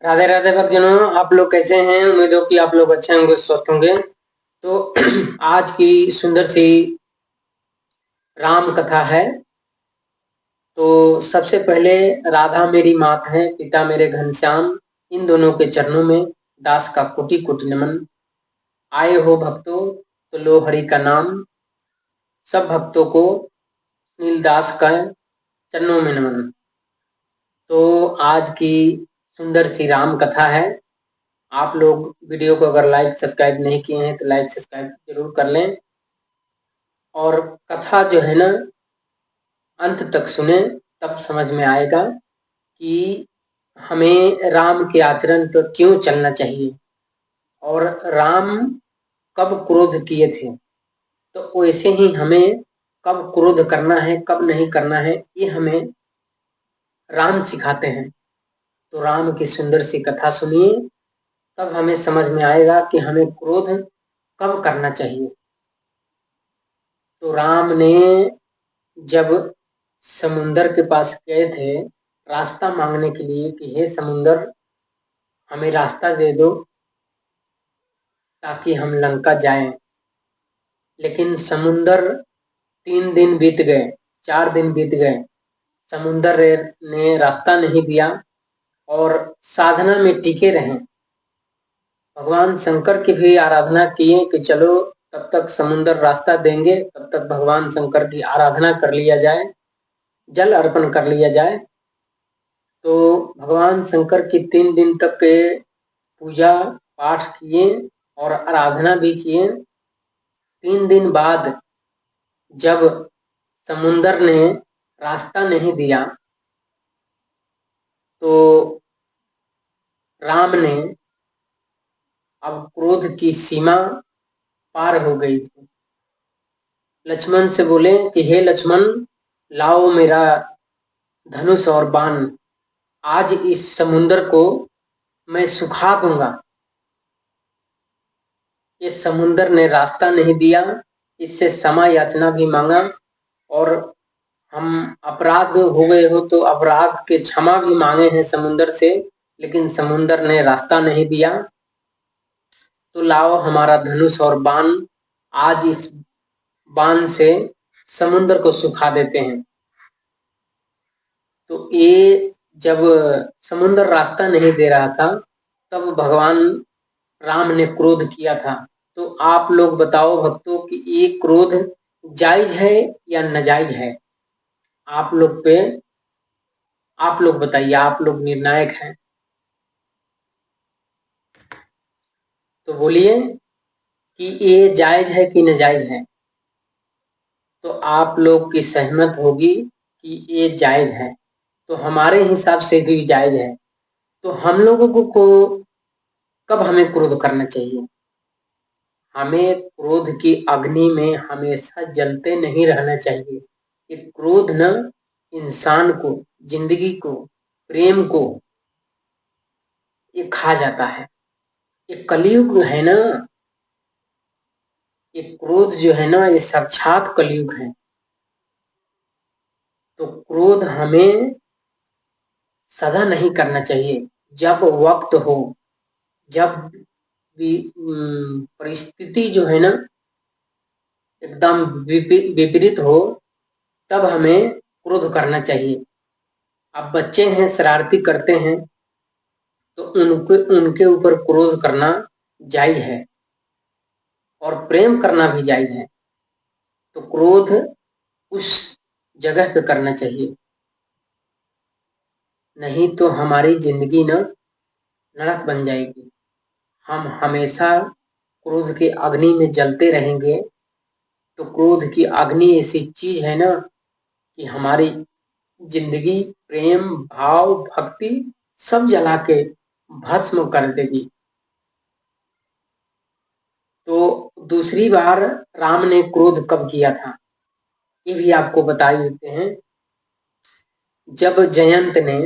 राधे राधे भक्तजनों, आप लोग कैसे हैं? उम्मीद हो कि आप लोग अच्छे होंगे, स्वस्थ होंगे। तो आज की सुंदर सी राम कथा है। तो सबसे पहले राधा मेरी मात है, पिता मेरे घनश्याम, इन दोनों के चरणों में दास का कोटि कोटि नमन। आए हो भक्तों तो लो हरि का नाम, सब भक्तों को नीलदास का चरणों में नमन। तो आज की सुंदर सी राम कथा है। आप लोग वीडियो को अगर लाइक सब्सक्राइब नहीं किए हैं तो लाइक सब्सक्राइब जरूर कर लें, और कथा जो है ना अंत तक सुने, तब समझ में आएगा कि हमें राम के आचरण पर क्यों चलना चाहिए और राम कब क्रोध किए थे। तो वैसे ही हमें कब क्रोध करना है, कब नहीं करना है, ये हमें राम सिखाते हैं। तो राम की सुंदर सी कथा सुनिए, तब हमें समझ में आएगा कि हमें क्रोध कब करना चाहिए। तो राम ने जब समुंदर के पास गए थे रास्ता मांगने के लिए कि हे समुंदर, हमें रास्ता दे दो ताकि हम लंका जाएं, लेकिन समुंदर 3 दिन बीत गए, 4 दिन बीत गए, समुंदर ने रास्ता नहीं दिया और साधना में टिके रहे। भगवान शंकर की भी आराधना किए कि चलो तब तक समुंदर रास्ता देंगे, तब तक भगवान शंकर की आराधना कर लिया जाए, जल अर्पण कर लिया जाए। तो भगवान शंकर की 3 दिन तक के पूजा पाठ किए और आराधना भी किए। 3 दिन बाद जब समुंदर ने रास्ता नहीं दिया तो राम ने अब क्रोध की सीमा पार हो गई थी। लक्ष्मण से बोले कि हे लक्ष्मण, लाओ मेरा धनुष और बाण, आज इस समुंदर को मैं सुखा दूंगा। ये समुंदर ने रास्ता नहीं दिया, इससे क्षमा याचना भी मांगा, और हम अपराध हो गए हो तो अपराध के क्षमा भी मांगे हैं समुंदर से, लेकिन समुंदर ने रास्ता नहीं दिया। तो लाओ हमारा धनुष और बाण, आज इस बाण से समुंदर को सुखा देते हैं। तो ये जब समुंदर रास्ता नहीं दे रहा था तब भगवान राम ने क्रोध किया था। तो आप लोग बताओ भक्तों कि ये क्रोध जायज है या नाजायज है? आप लोग पे, आप लोग बताइए, आप लोग निर्णायक हैं। तो बोलिए कि ये जायज है कि नाजायज है। तो आप लोग की सहमत होगी कि ये जायज है, तो हमारे हिसाब से भी जायज है। तो हम लोगों को कब हमें क्रोध करना चाहिए? हमें क्रोध की अग्नि में हमेशा जलते नहीं रहना चाहिए। ये क्रोध न इंसान को, जिंदगी को, प्रेम को ये खा जाता है। ये कलयुग है ना, ये क्रोध जो है ना, ये साक्षात कलयुग है। तो क्रोध हमें सदा नहीं करना चाहिए। जब वक्त हो, जब भी परिस्थिति जो है ना एकदम विपरीत हो, तब हमें क्रोध करना चाहिए। अब बच्चे हैं, शरारती करते हैं, तो उनके ऊपर क्रोध करना जायज है और प्रेम करना भी जायज है। तो क्रोध उस जगह पे करना चाहिए, नहीं तो हमारी जिंदगी न नरक बन जाएगी। हम हमेशा क्रोध के अग्नि में जलते रहेंगे। तो क्रोध की अग्नि ऐसी चीज है ना कि हमारी जिंदगी, प्रेम, भाव, भक्ति सब जला के भस्म कर देगी। तो दूसरी बार राम ने क्रोध कब किया था ये भी आपको बता ही देते हैं। जब जयंत ने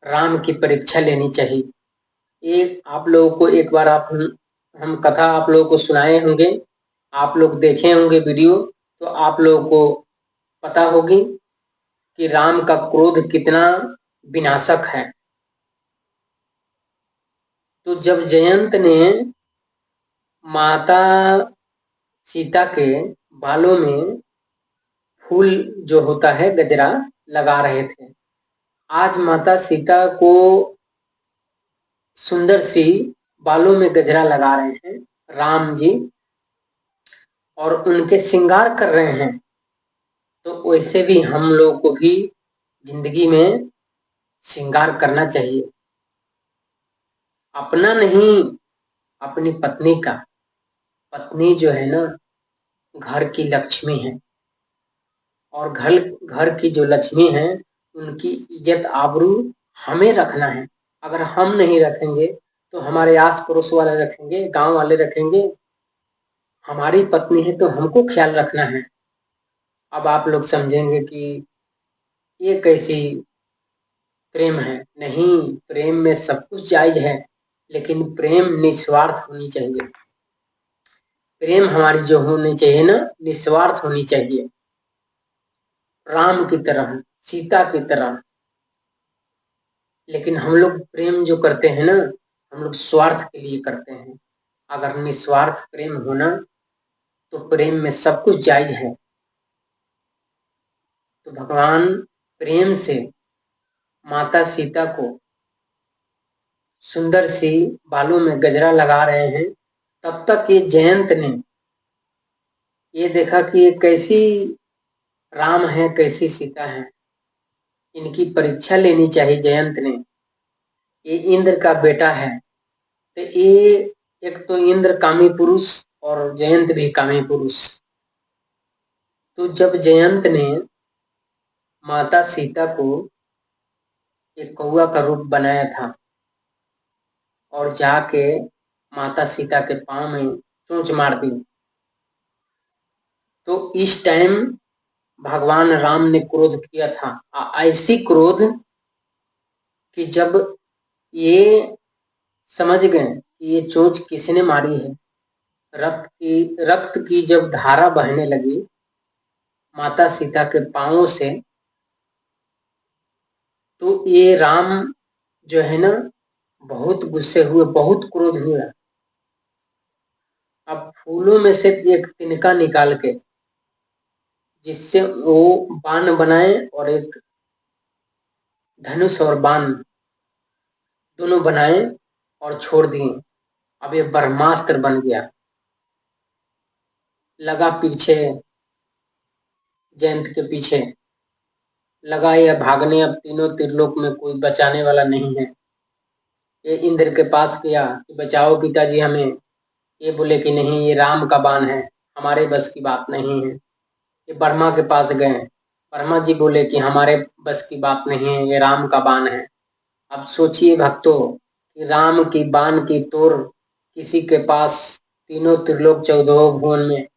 राम की परीक्षा लेनी चाहिए। एक आप लोगों को एक बार हम कथा आप लोगों को सुनाए होंगे, आप लोग देखे होंगे वीडियो, तो आप लोगों को पता होगी कि राम का क्रोध कितना विनाशक है। तो जब जयंत ने माता सीता के बालों में फूल जो होता है गजरा लगा रहे थे, आज माता सीता को सुंदर सी बालों में गजरा लगा रहे हैं राम जी और उनके श्रृंगार कर रहे हैं। तो वैसे भी हम लोग को भी जिंदगी में श्रृंगार करना चाहिए, अपना नहीं, अपनी पत्नी का। पत्नी जो है ना, घर की लक्ष्मी है और घर घर की जो लक्ष्मी है उनकी इज्जत आबरू हमें रखना है। अगर हम नहीं रखेंगे तो हमारे आस पड़ोस वाले रखेंगे, गांव वाले रखेंगे। हमारी पत्नी है तो हमको ख्याल रखना है। अब आप लोग समझेंगे कि ये कैसी प्रेम है। नहीं, प्रेम में सब कुछ जायज है, लेकिन प्रेम निस्वार्थ होनी चाहिए। प्रेम हमारी जो होनी चाहिए ना, निस्वार्थ होनी चाहिए, राम की तरह, सीता की तरह। लेकिन हम लोग प्रेम जो करते हैं ना, हम लोग स्वार्थ के लिए करते हैं। अगर निस्वार्थ प्रेम होना तो प्रेम में सब कुछ जायज है। तो भगवान प्रेम से माता सीता को सुंदर सी बालों में गजरा लगा रहे हैं। तब तक ये जयंत ने ये देखा कि ये कैसी राम है, कैसी सीता है, इनकी परीक्षा लेनी चाहिए जयंत ने। ये इंद्र का बेटा है, तो ये एक तो इंद्र कामी पुरुष और जयंत भी कामी पुरुष। तो जब जयंत ने माता सीता को एक कौवा का रूप बनाया था और जाके माता सीता के पांव में चोंच मार दी, तो इस टाइम भगवान राम ने क्रोध किया था। ऐसी क्रोध कि जब ये समझ गए कि ये चोंच किसने मारी है, रक्त की जब धारा बहने लगी माता सीता के पांवों से, तो ये राम जो है ना बहुत गुस्से हुए, बहुत क्रोध हुआ। अब फूलों में से एक तिनका निकाल के जिससे वो बाण बनाए और एक धनुष और बाण दोनों बनाए और छोड़ दिए। अब ये ब्रह्मास्त्र बन गया। लगा पीछे, जयंत के पीछे लगा यह भागने। अब तीनों त्रिलोक में कोई बचाने वाला नहीं है। ये इंद्र के पास गया कि बचाओ पिताजी हमें। ये बोले कि नहीं, ये राम का बाण है, हमारे बस की बात नहीं है। ये ब्रह्मा के पास गए, ब्रह्मा जी बोले कि हमारे बस की बात नहीं है, ये राम का बाण है। अब सोचिए भक्तों कि राम की बाण की तोर किसी के पास तीनों त्रिलोक 14 भुवन में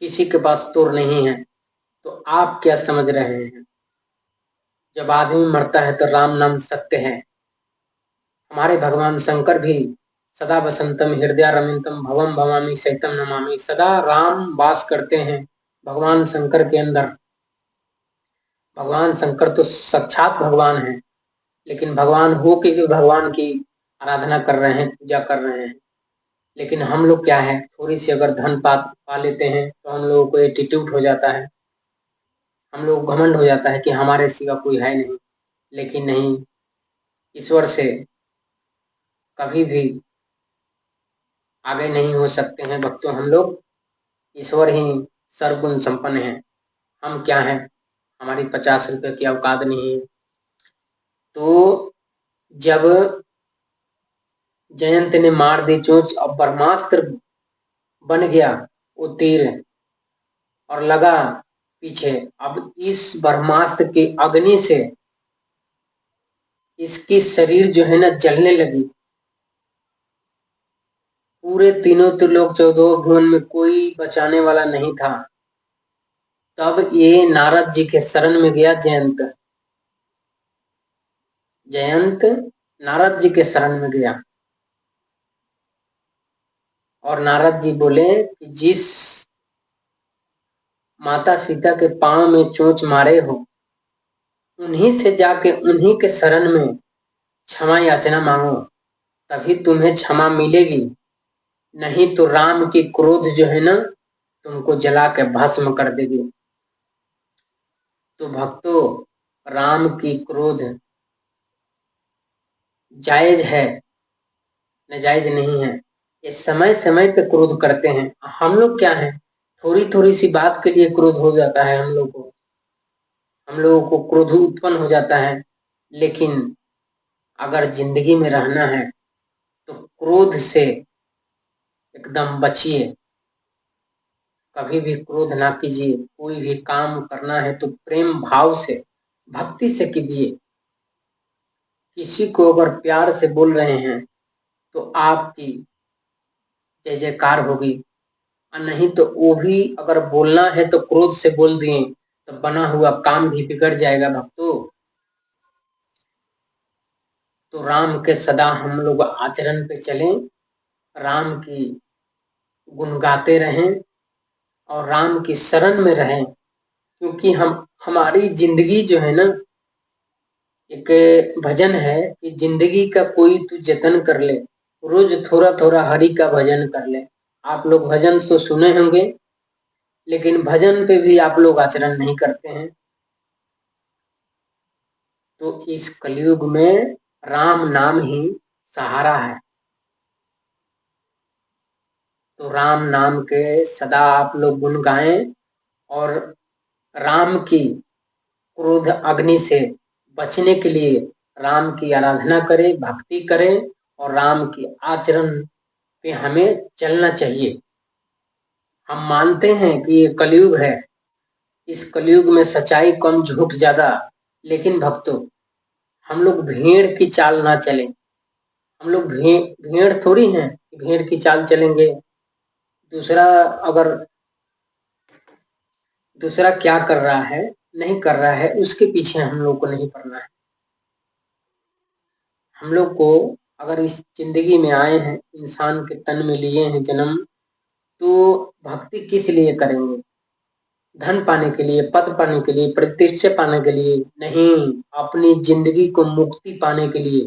किसी के पास तोर नहीं है। तो आप क्या समझ रहे हैं? जब आदमी मरता है तो राम नाम सत्य है। हमारे भगवान शंकर भी सदा वसंतम हृदय रमितम भवम भवामी सहितम नमामि, सदा राम वास करते हैं भगवान शंकर के अंदर। भगवान शंकर तो साक्षात भगवान है, लेकिन भगवान हो के भी भगवान की आराधना कर रहे हैं, पूजा कर रहे हैं। लेकिन हम लोग क्या है, थोड़ी सी अगर धन पा लेते हैं तो हम लोगों को एटीट्यूड हो जाता है, हम लोग घमंड हो जाता है कि हमारे सिवा कोई है नहीं। लेकिन नहीं, ईश्वर से कभी भी आगे नहीं हो सकते हैं भक्तों हम लोग। ईश्वर ही सर्वगुण संपन्न है। हम क्या हैं, हमारी 50 रुपए की औकात नहीं है। तो जब जयंत ने मार दी चोंच और ब्रह्मास्त्र बन गया वो तीर और लगा पीछे। अब इस ब्रह्मास्त्र की अग्नि से इसकी शरीर जो है ना जलने लगी। पूरे तीनों त्रिलोक 14 भुवन में कोई बचाने वाला नहीं था। तब ये नारद जी के शरण में गया जयंत। जयंत नारद जी के शरण में गया और नारद जी बोले कि जिस माता सीता के पांव में चोंच मारे हो, उन्हीं से जाके उन्हीं के शरण में क्षमा याचना मांगो, तभी तुम्हें क्षमा मिलेगी, नहीं तो राम की क्रोध जो है ना तुमको जला के भस्म कर देगी। तो भक्तों, राम की क्रोध जायज है, नाजायज नहीं है। ये समय समय पे क्रोध करते हैं। हम लोग क्या है, थोड़ी थोड़ी सी बात के लिए क्रोध हो जाता है हम लोगों को क्रोध उत्पन्न हो जाता है। लेकिन अगर जिंदगी में रहना है तो क्रोध से एकदम बचिए, कभी भी क्रोध ना कीजिए। कोई भी काम करना है तो प्रेम भाव से, भक्ति से कीजिए। किसी को अगर प्यार से बोल रहे हैं तो आपकी जय जयकार होगी, और नहीं तो वो भी अगर बोलना है तो क्रोध से बोल दिए तो बना हुआ काम भी बिगड़ जाएगा भक्तों। तो राम के सदा हम लोग आचरण पे चलें, राम की गुण गाते रहें और राम की शरण में रहें। क्योंकि हमारी जिंदगी जो है ना, एक भजन है कि जिंदगी का कोई तू जतन कर ले, रोज थोड़ा थोड़ा हरि का भजन कर ले। आप लोग भजन तो सुने होंगे, लेकिन भजन पे भी आप लोग आचरण नहीं करते हैं। तो इस कलयुग में राम नाम ही सहारा है। तो राम नाम के सदा आप लोग गुण गाएं और राम की क्रोध अग्नि से बचने के लिए राम की आराधना करें, भक्ति करें और राम की आचरण पे हमें चलना चाहिए। हम मानते हैं कि ये कलयुग है, इस कलयुग में सच्चाई कम झूठ ज्यादा। लेकिन भक्तों, हम लोग भेड़ की चाल ना चलें। हम लोग भेड़ थोड़ी हैं कि भेड़ की चाल चलेंगे। दूसरा अगर दूसरा क्या कर रहा है, नहीं कर रहा है, उसके पीछे हम लोग को नहीं पड़ना है। हम लोग को अगर इस जिंदगी में आए हैं, इंसान के तन में लिए हैं जन्म, तो भक्ति किस लिए करेंगे? धन पाने के लिए, पद पाने के लिए, प्रतिष्ठा पाने के लिए नहीं, अपनी जिंदगी को मुक्ति पाने के लिए,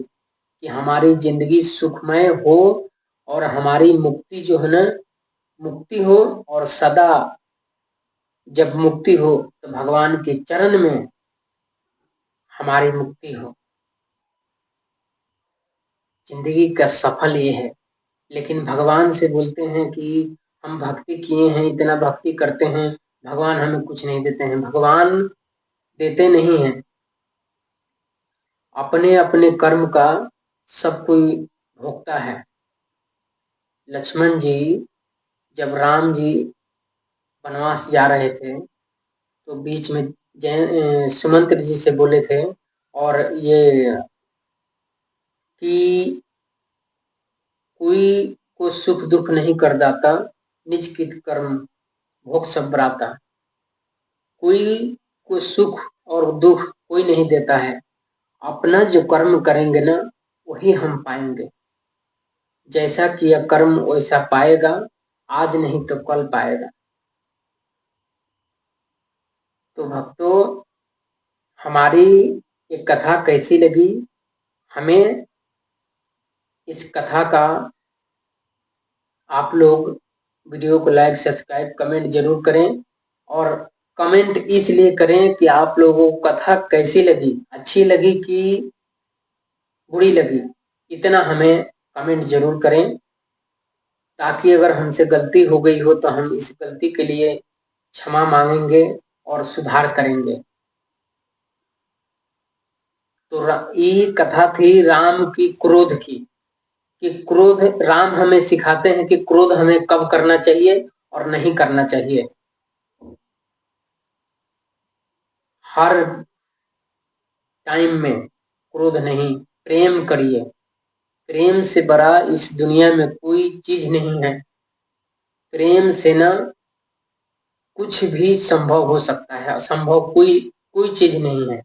कि हमारी जिंदगी सुखमय हो और हमारी मुक्ति जो है ना, मुक्ति हो। और सदा जब मुक्ति हो तो भगवान के चरण में हमारी मुक्ति हो। जिंदगी का सफल ये है। लेकिन भगवान से बोलते हैं कि हम भक्ति किए हैं, इतना भक्ति करते हैं, भगवान हमें कुछ नहीं देते हैं। भगवान देते नहीं हैं, अपने अपने कर्म का सब कोई भोगता है। लक्ष्मण जी जब राम जी वनवास जा रहे थे तो बीच में सुमंत्र जी से बोले थे, और ये कि कोई को सुख दुख नहीं कर दाता, निज कित कर्म भोग सब बराता। कोई को सुख और दुख कोई नहीं देता है, अपना जो कर्म करेंगे ना वही हम पाएंगे। जैसा किया कर्म वैसा पाएगा, आज नहीं तो कल पाएगा। तो भक्तों, हमारी ये कथा कैसी लगी? हमें इस कथा का आप लोग वीडियो को लाइक, सब्सक्राइब, कमेंट जरूर करें। और कमेंट इसलिए करें कि आप लोगों को कथा कैसी लगी, अच्छी लगी कि बुरी लगी, इतना हमें कमेंट जरूर करें, ताकि अगर हमसे गलती हो गई हो तो हम इस गलती के लिए क्षमा मांगेंगे और सुधार करेंगे। तो ये कथा थी राम की क्रोध की, कि क्रोध, राम हमें सिखाते हैं कि क्रोध हमें कब करना चाहिए और नहीं करना चाहिए। हर टाइम में क्रोध नहीं, प्रेम करिए। प्रेम से बड़ा इस दुनिया में कोई चीज नहीं है। प्रेम से ना कुछ भी संभव हो सकता है, असंभव कोई कोई चीज नहीं है।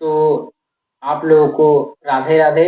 तो आप लोगों को राधे राधे।